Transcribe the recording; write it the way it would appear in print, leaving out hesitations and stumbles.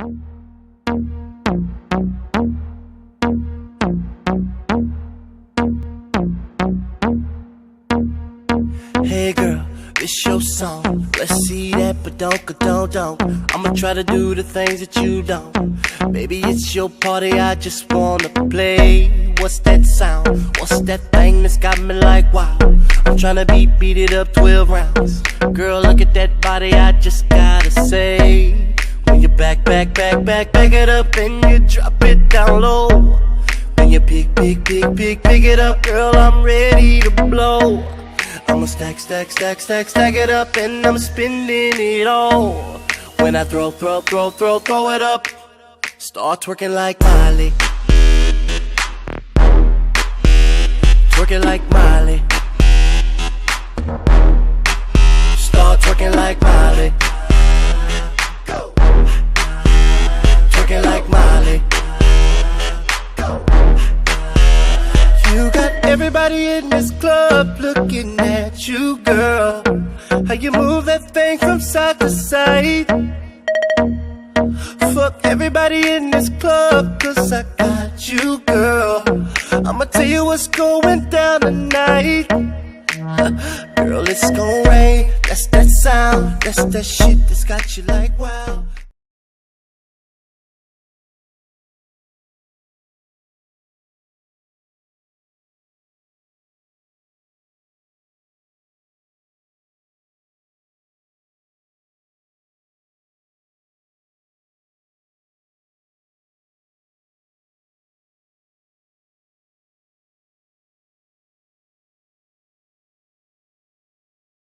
Hey girl, it's your song. Let's see that, but don't. I'ma try to do the things that you don't. Baby, it's your party, I just wanna play. What's that sound? What's that thing that's got me like wow? I'm tryna beat it up 12 rounds. Girl, look at that body, I just gotta say. When you back it up and you drop it down low. When you pick it up, girl, I'm ready to blow. I'ma stack it up and I'm spending it all. When I throw it up, start twerking like Miley. Twerking like Miley. Start twerking like Miley. Go. Twerking like Miley. Go. You got everybody in this club looking at you, girl. How you move that thing from side to side. Fuck everybody in this club, cause I got you, girl. I'ma tell you what's going down tonight. Girl, it's gon' rain. That's that sound. That's that shit that's got you like wow.